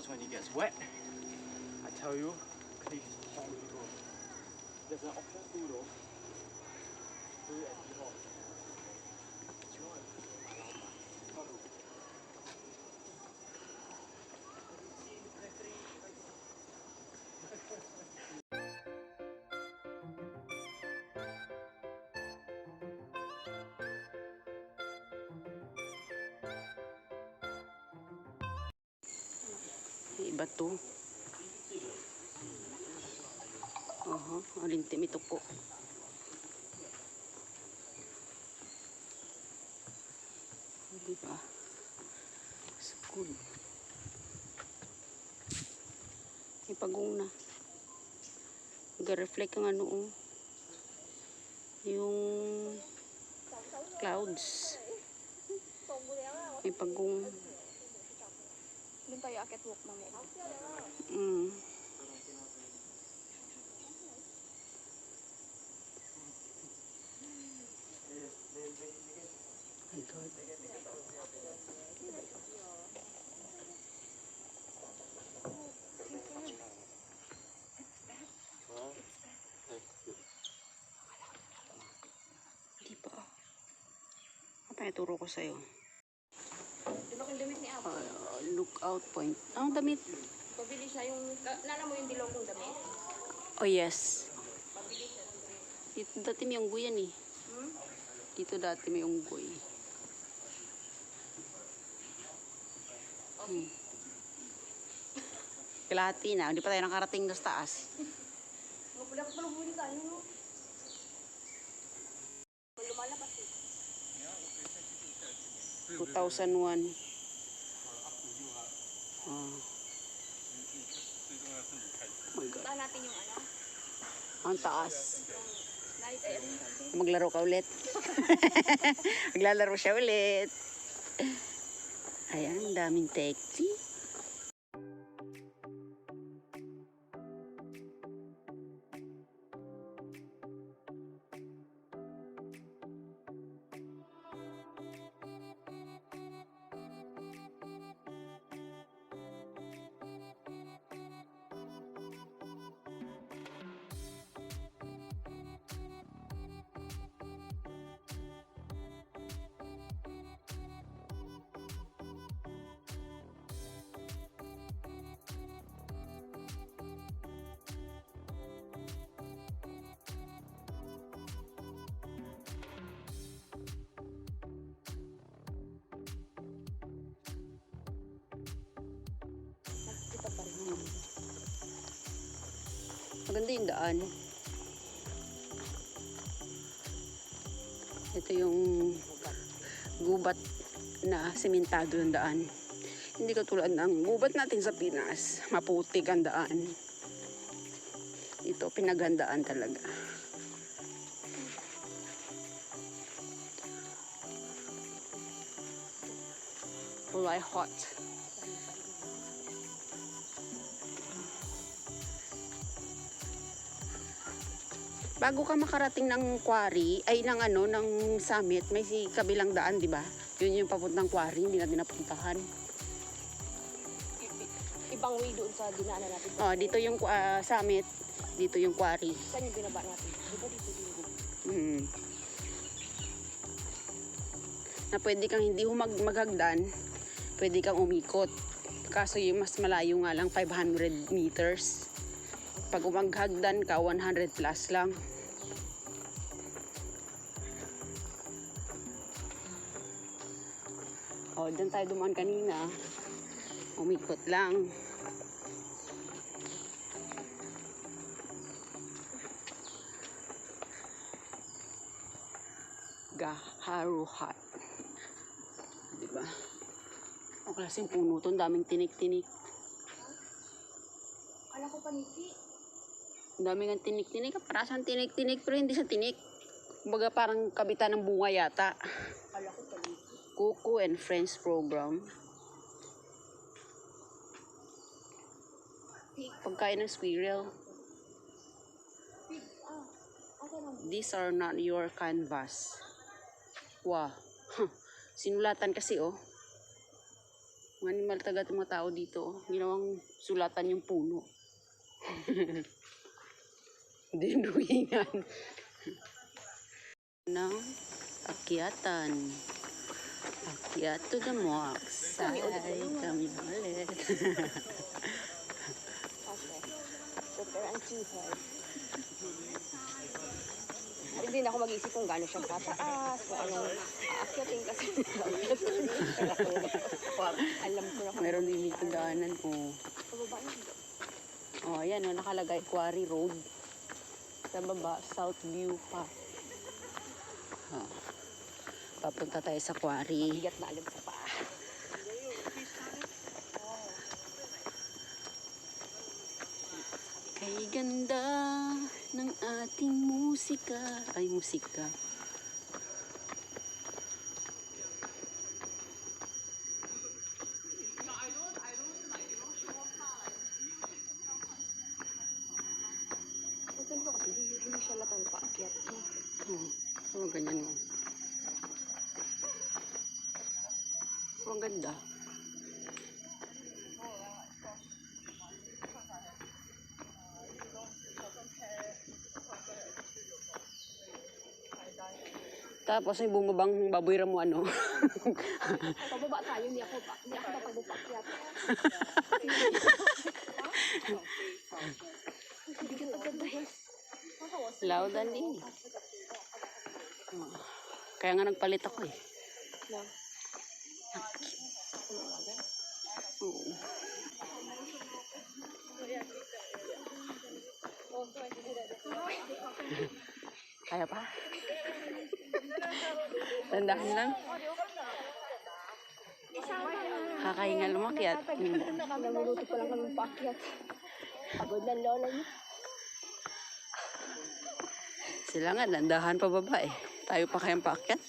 because when it gets wet, I tell you, please hold it go. There's an option too though. Do it at Timah. Iba to. Alintim ito po. Diba? School. Ipagong na. Nag-reflect ang ano oh. Yung clouds. Ipagong. Doon tayo akit walk mamaya. My God. Di ba? Ano tayo turo ko sa'yo? Diba kung damit ni Apo? Lookout point. Ang damit? Pabili siya yung, nana mo yung dilong kong damit? Oh yes. Pabili siya ng damit. Dito dati may unggoy yan eh. Dito dati may unggoy. Kalahati na. Hindi pa tayo nakarating doon sa taas. Wala ko palang huli tayo, no? Lumalabas eh. 2001. Oh my God. Saan natin yung ano? Ang taas. Night, ay ano? Maglaro ka ulit. Maglalaro siya ulit. Ayan, daming taxi. Maganda yung daan. Ito yung gubat na sementado yung daan. Hindi katulad ng gubat natin sa Pinas. Maputik ang daan. Ito, pinaghandaan talaga. Kulay hot. Bago ka makarating ng quarry, ay ng ano, ng summit, may si kabilang daan, di ba? Yun yung papuntang quarry, hindi natin napuntahan. Ibang way doon sa dinaanan natin. Oh, dito yung summit, dito yung quarry. Saan yung binaba natin? Di ba dito dito? Na pwede kang hindi maghagdan, pwede kang umikot. Kaso yung mas malayo nga lang 500 meters. Pag umaghagdan ka, 100 plus lang. O, dyan tayo dumaan kanina. Umikot lang. Gaharuhat. Diba? Ang klaseng puno to, daming tinik-tinik. Kala ko paniki. Ang dami ng tinik-tinik. Parasang tinik-tinik pero hindi sa tinik. Kumbaga parang kabitan ng bunga yata. Kala ko paniki. Coco and Friends program. Pagkain ng squirrel. These are not your canvas. Wow. Sinulatan kasi oh. Mga animal taga mga tao dito. Ginawang sulatan yung puno. Dinuhingan. Ng akyatan. Akyat to the marks. Kami ulit. Okay. Prepare ang twohead. Hindi na ako mag-isip kung gano'n siyang tataas, kung anong aakyatin kasi. Alam ko na kung Meron din dito daanan. pababa na. Ayan nakalagay Quarry Road. Sa baba, South View pa. Papunta tayo sa quarry. Bigat na agad sa paa. Kay ganda ng ating musika. Ay, musika. Ganito kasi, hindi siya latang paakyat. Ganyan mo. Ang ganda. Tapos may bumabang baboy mo ano. Pababa tayo, hindi ako papagbupaakyat. Bigat agad dahil. Laudan din. Kaya nga nagpalit ako eh. No. Oo. Kaya pa? Tandahan lang. Kakahinga lumakyat. Namuluto pa lang kami paakyat. Pagod ng lola niya. Sila nga, dandahan pa baba eh. Tayo pa kayang paakyat.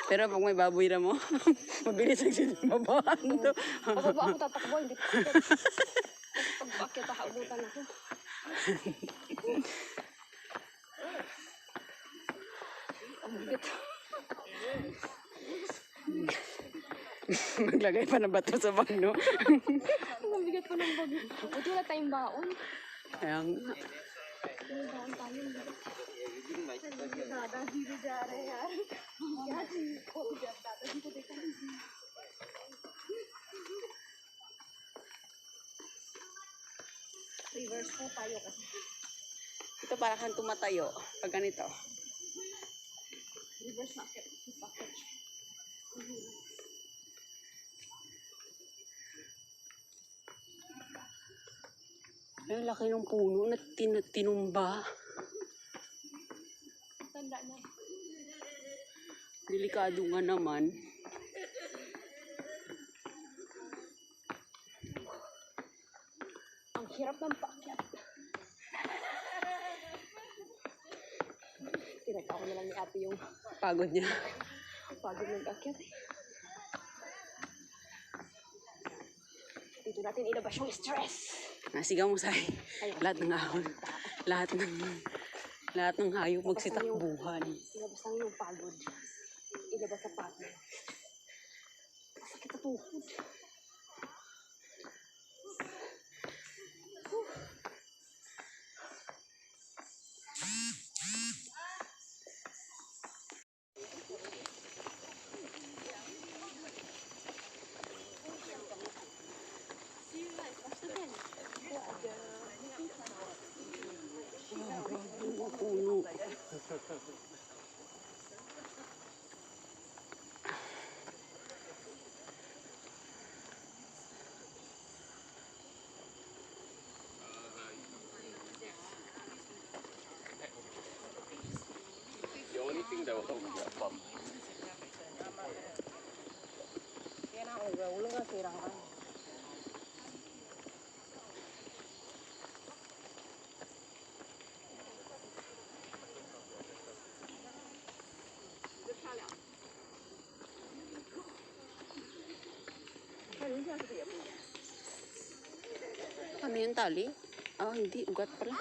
Pero pag may baboy na mo, mabilis ang sinababaan to. Pababa ako tatakbo, hindi paakyat. Pag paakyat, haabutan ako. Ang bigat. Maglagay pa ng bato sa bagno. Ang bigat pa ng bag. Buti wala tayong baon. Kaya nga. May baon tayo. Reverse po tayo kasi. Ito para kang tumatayo. Pag ganito. Reverse na akit. Ay, laki ng puno na tinumba. Tanda na. Delikado nga naman. Ang hirap ng paakyat. Tinatawa na lang ni ate yung Pagod niya. pagod ng paakyat. Dito natin ilabas yung stress. Nasigaw mo sa'yo. Lahat ng ahon. Lahat ng hayop magsitakbuhan. Ilabas lang yung pagod. Ilabas sa pagod. Masakit sa tuhod. Puno. The only thing that will help you get bump. Ano yung tali? Ah, hindi. Ugat pala.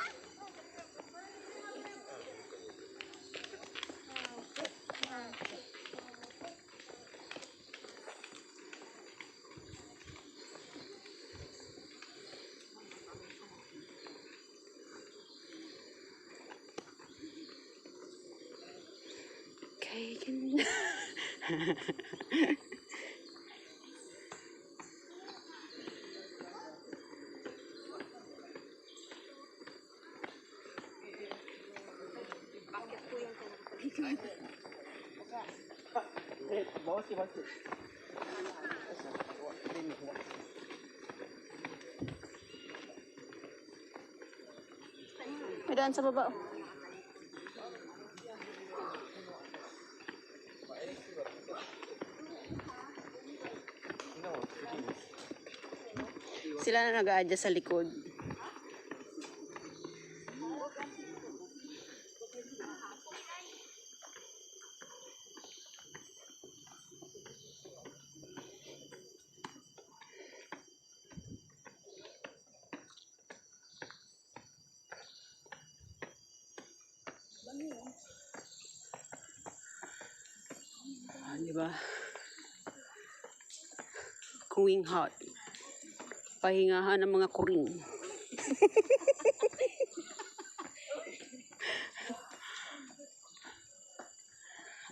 Bawas sih, bawas sih. May daan sa baba. Sila na nag-a-adjust sa likod. Di ba? Kuwing hot. Pahingahan ng mga kuring.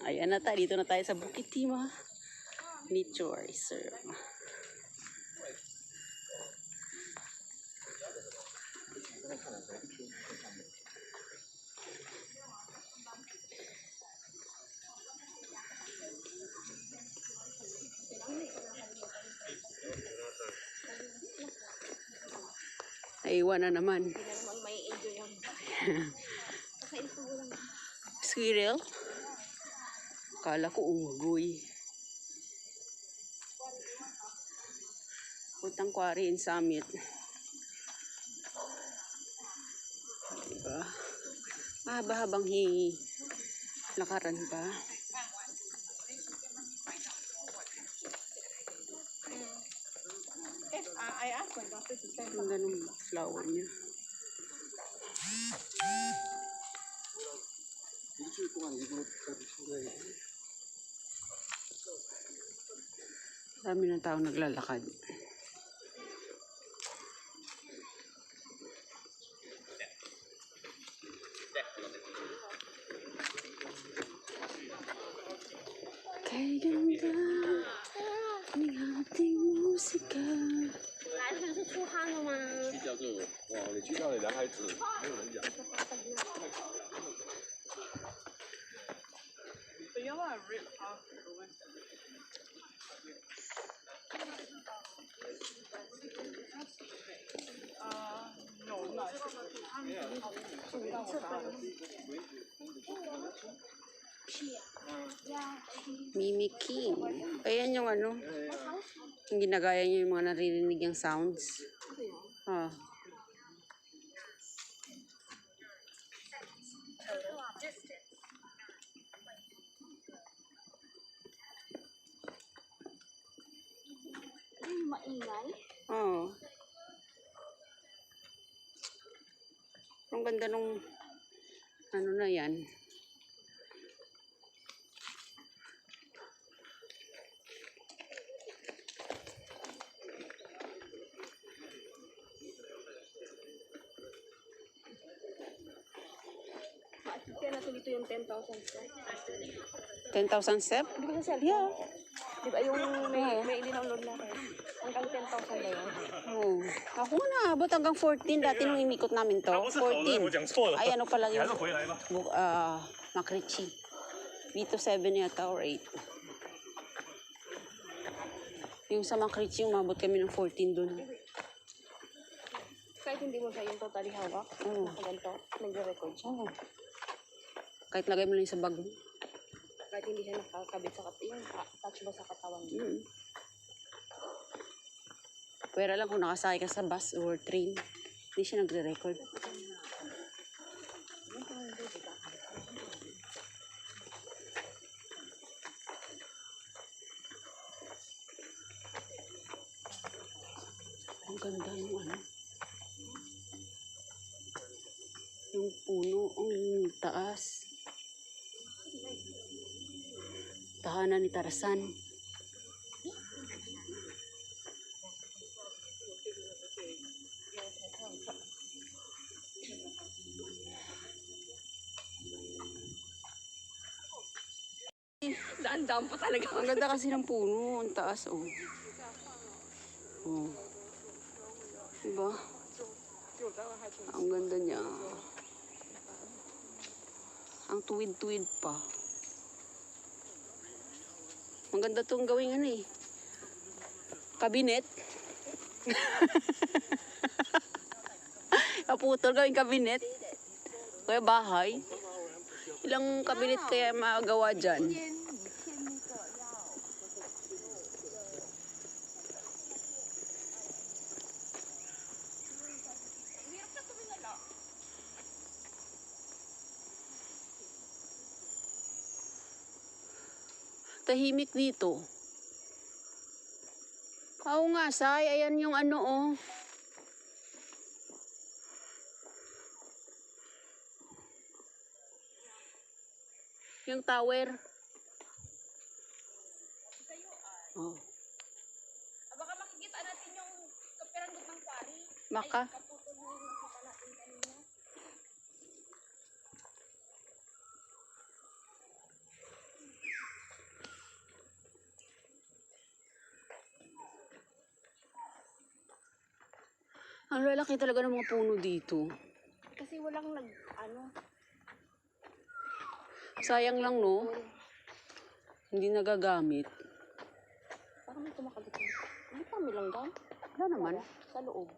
Ayan na tayo. Dito na tayo sa Bukit Timah Nature Reserve. Naiwan na naman. Hindi na naman may enjoy yung kakain ko lang. Squirrel? Akala ko unggoy. Putang Quarry in Summit. Diba? Mahaba-habang lakaran pa. I asked my doctor to send Ang ganun flower niya. Dami ng tao naglalakad. Kay ganda ng ating musika. 来的是出汗了吗？叫做哇，你去到你男孩子，没有人讲。 But you want to rip off the winter. No, not. Mimi King. Ayan yung ano. Yung ginagaya niyo yung mga naririnig yung sounds. Ah. Ay, maingay. Oo. Ang ganda nung ano na yan. Kaya natin dito yung 10,000 steps. 10,000 step? Di ba sa cellphone? Yeah. Di ba yung may dindownload natin? Hanggang 10,000 na yun. Oh. Ako na, abot hanggang 14 dati nung imikot namin to. 14. Ay, ano pala yung Makrichi. Dito 7 yata or 8. Yung sa Makrichi, umabot kami ng 14 dun. Kahit hindi mo siya yung totally hawak, nakaganto, nagre-record siya. Oo. Kahit lagay mo lang sa bag mo. Kahit hindi siya nakakabit sa yung touch ba sa katawan mo. Pwera lang kung nakasakay ka sa bus or train, hindi siya nagre-record. Ang ganda ng ano. Yung puno, ang taas. Tahanan ni Tarzan. Daan-daan pa talaga. Ang ganda kasi ng puno. Ang taas, oh. Oh. Diba? Ang ganda niya. Ang tuwid-tuwid pa. Ang ganda itong gawing ano eh. Kabinet. Kaputol gawing kabinet. Kaya bahay. Ilang kabinet kaya magawa dyan? Tahimik dito. Oo nga, Sai. Ayan yung ano, oh. Yung tower. Oh. Baka makikita natin yung kapiranggot ng pari. Maka. Kaputol yung nakita natin kanina. Ang lalaki talaga ng mga puno dito. Kasi walang Sayang lang, no? Hindi nagagamit. parang may kumakagat. Hindi pa may langgam. Wala naman. Sa loob.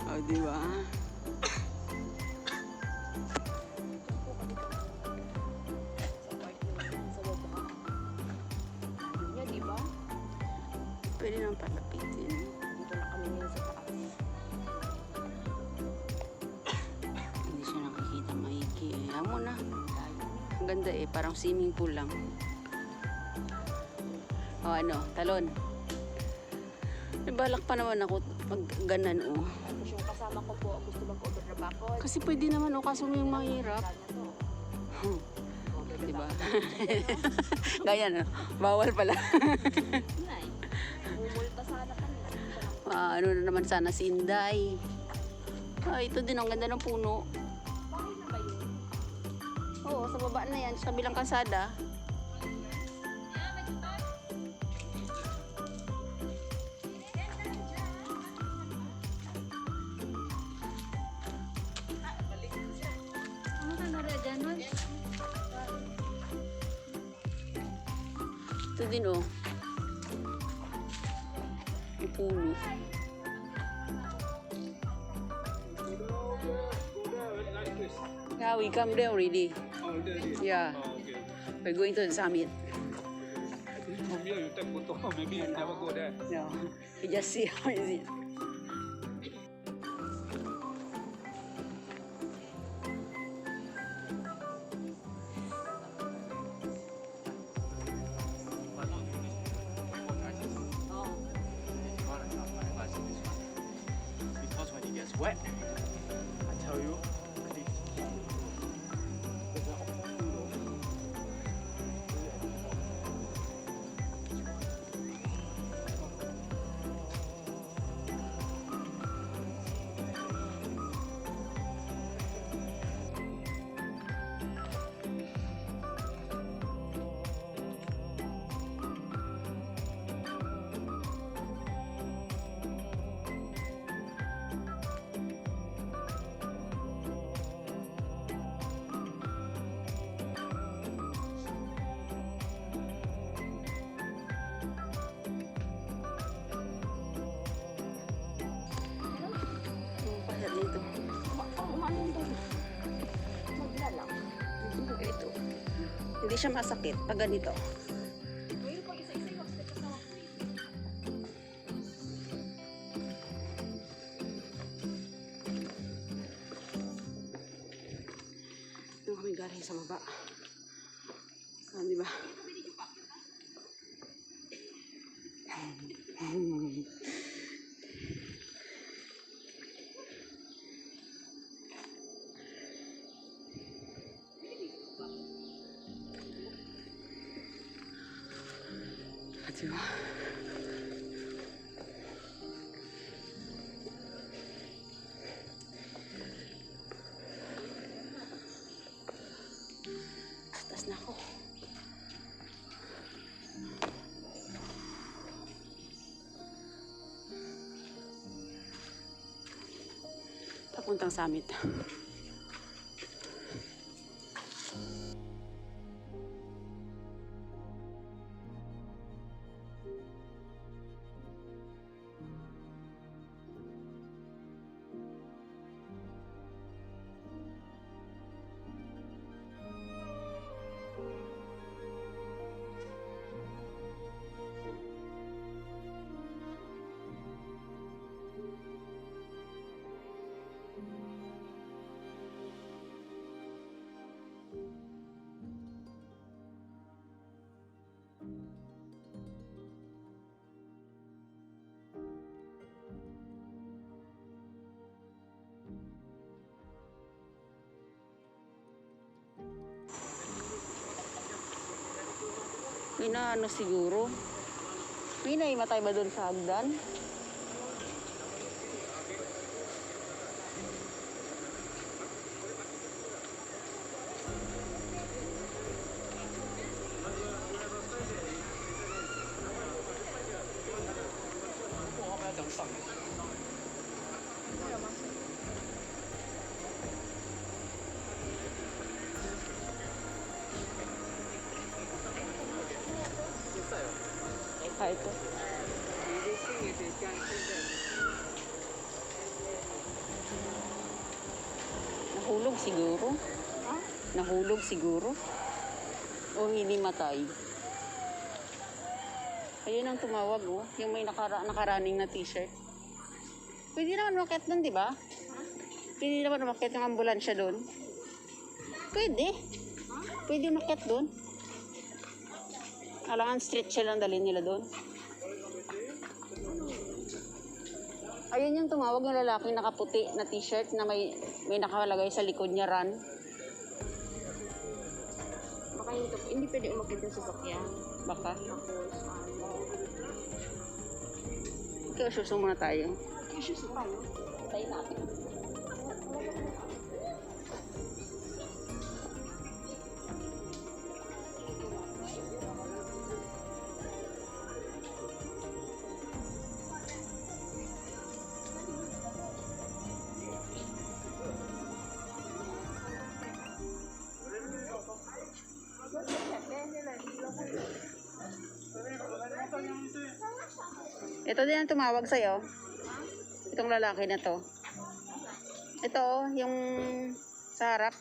Oh, di ba? Di ba? Pwede naman palapitin. Dito na kami ngayon sa taas. Hindi siya nakikita maigi. Ayaw mo na. Ang ganda eh. Parang swimming pool lang. O ano, talon. Nabalak pa naman ako pag ganan oh. Tapos yung kasama ko po, gusto mag-over na bakod. Kasi pwede naman oh, kaso yung mahirap. Diba? Gaya no? Bawal pala. Nay, bumulta sana kami. Ano na naman sana si Inday. Ito din ang ganda ng puno. Bakit na ba yun? Oo, sa baba na yan, sa kabilang kalsada. ganon. Ito din oh. Yung pulo. Yeah, we come there already. Oh, there. Yeah, Oh, okay. we're going to the summit. From here you take photo. Maybe you never go there. No, you just see how is it. Because when it gets wet, I tell you, please hold it. There's an option too though. Ang pahat nito. Umano doon. Magla lang. Ito. Hindi siya masakit pag ganito. Mayroon pag isa-isa yung step sa mga Doon kami galing sa baba. Di ba? Di ba? Taas na ako. Papuntang summit. May na ano siguro. May naimatay ba doon sa hagdan? Ah, ito. Nahulog siguro. Nahulog siguro. O hindi matay. Ayun ang tumawag oh. Yung may nakaraning na t-shirt. Pwede naman umakyat doon, di ba? Pwede naman umakyat yung ambulansya doon. Pwede. Pwede umakyat doon. Alangan stretcher lang dalhin nila doon. Ayun yung tumawag ng lalaki nakaputi na t-shirt na may nakalagay sa likod niya run. Baka hindi pwede umakit yung sasakyan. Baka. Tapos, Okay, susong muna tayo. issues tayo. Tayo natin. Ito din ang tumawag sa'yo. Itong lalaki na to. Ito, yung sa harap.